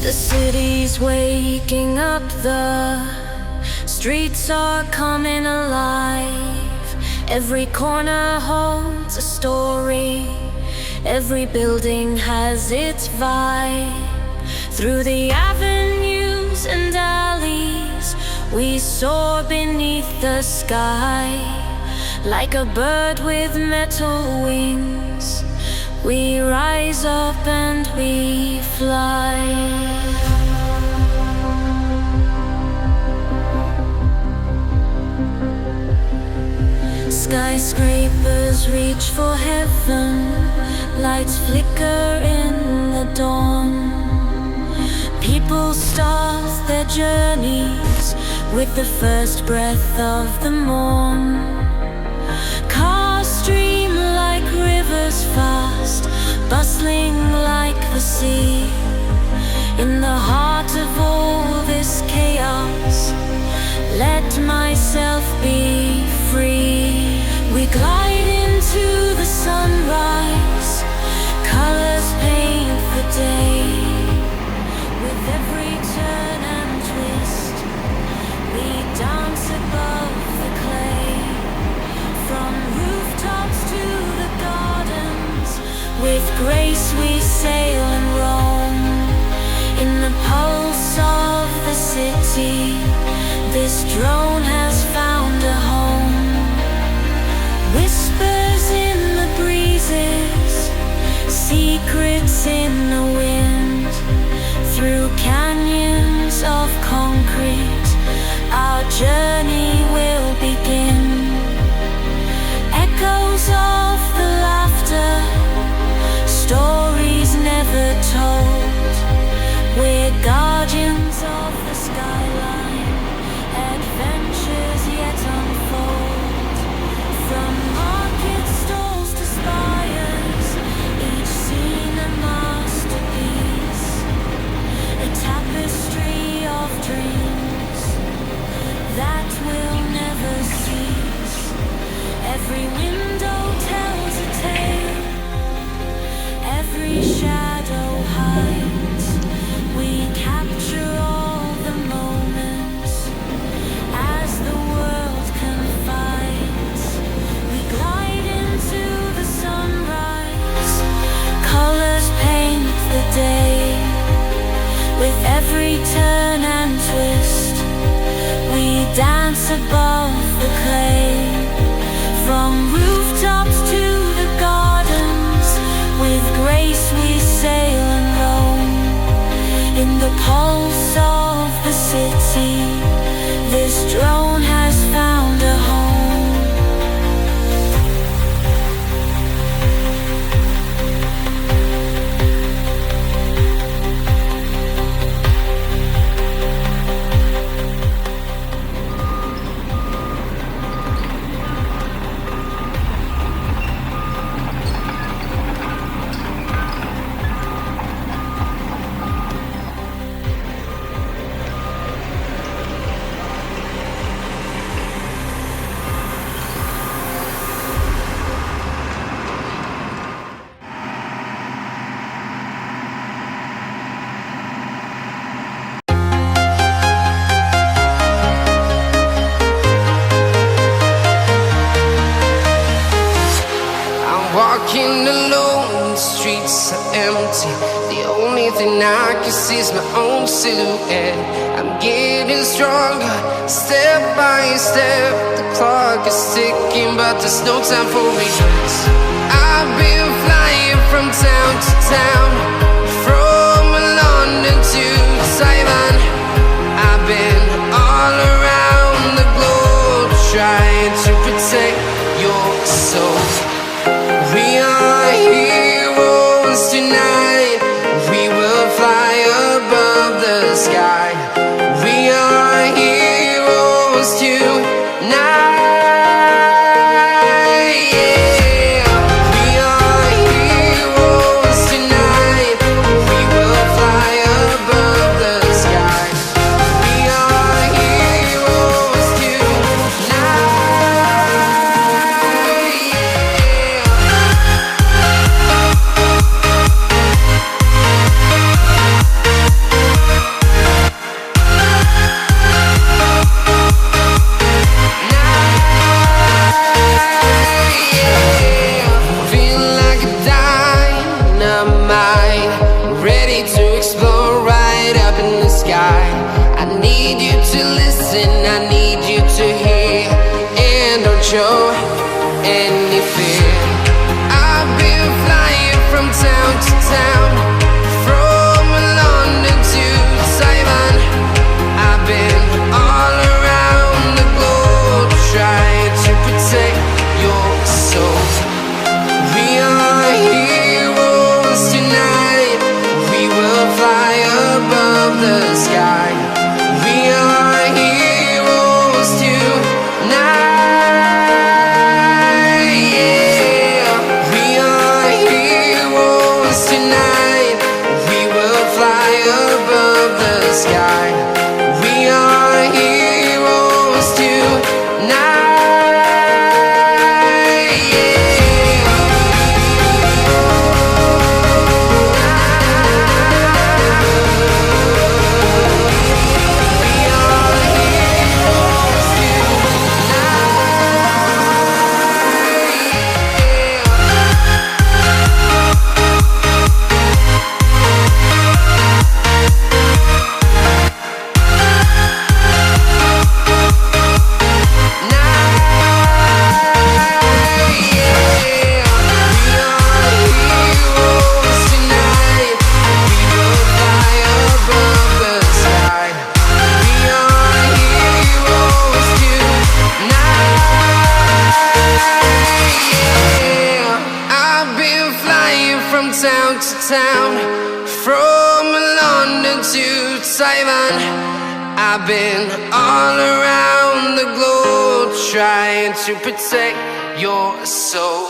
The city's waking up, the streets are coming alive. Every corner holds a story, every building has its vibe. Through the avenues and alleys, we soar beneath the sky. Like a bird with metal wings, we rise up and we fly. Skyscrapers reach for heaven, lights flicker in the dawn. People start their journeys with the first breath of the morn. Cars stream like rivers fast, bustling like the sea. In the heart of all this chaos, let myself be free. We glide into the sunrise, colors paint the day. With every turn and twist, we dance above the clay. From rooftops to the gardens, with grace we sail and roam. In the pulse of the city, this drone has found a home. Whispers in the breezes, secrets in the wind. Through canyons of concrete, our journey will begin. Echoes of the laughter, stories never told. We're guardians of the skyline, adventures yet unfold. From market stalls to spires, each scene a masterpiece, a tapestry of dreams that will never cease. Every window tells a tale, every shadow hides. We capture all the moments as the world confides. We glide into the sunrise, colors paint the day. With every turn and twist, we dance above the clay. From rooftops to the gardens, with grace we sail and roam. In the pulse of the city, this drone has found a home. Walking alone, the streets are empty. The only thing I can see is my own silhouette. I'm getting stronger, step by step. The clock is ticking, but there's no time for regrets. I've been flying from town to town, from London to Taiwan. I've been all around the globe, trying to protect your soul. We are heroes tonight. We will fly above the sky. We are heroes tonight. Yeah. We are flying from town to town, from London to Taiwan. I've been all around the globe trying to protect your soul.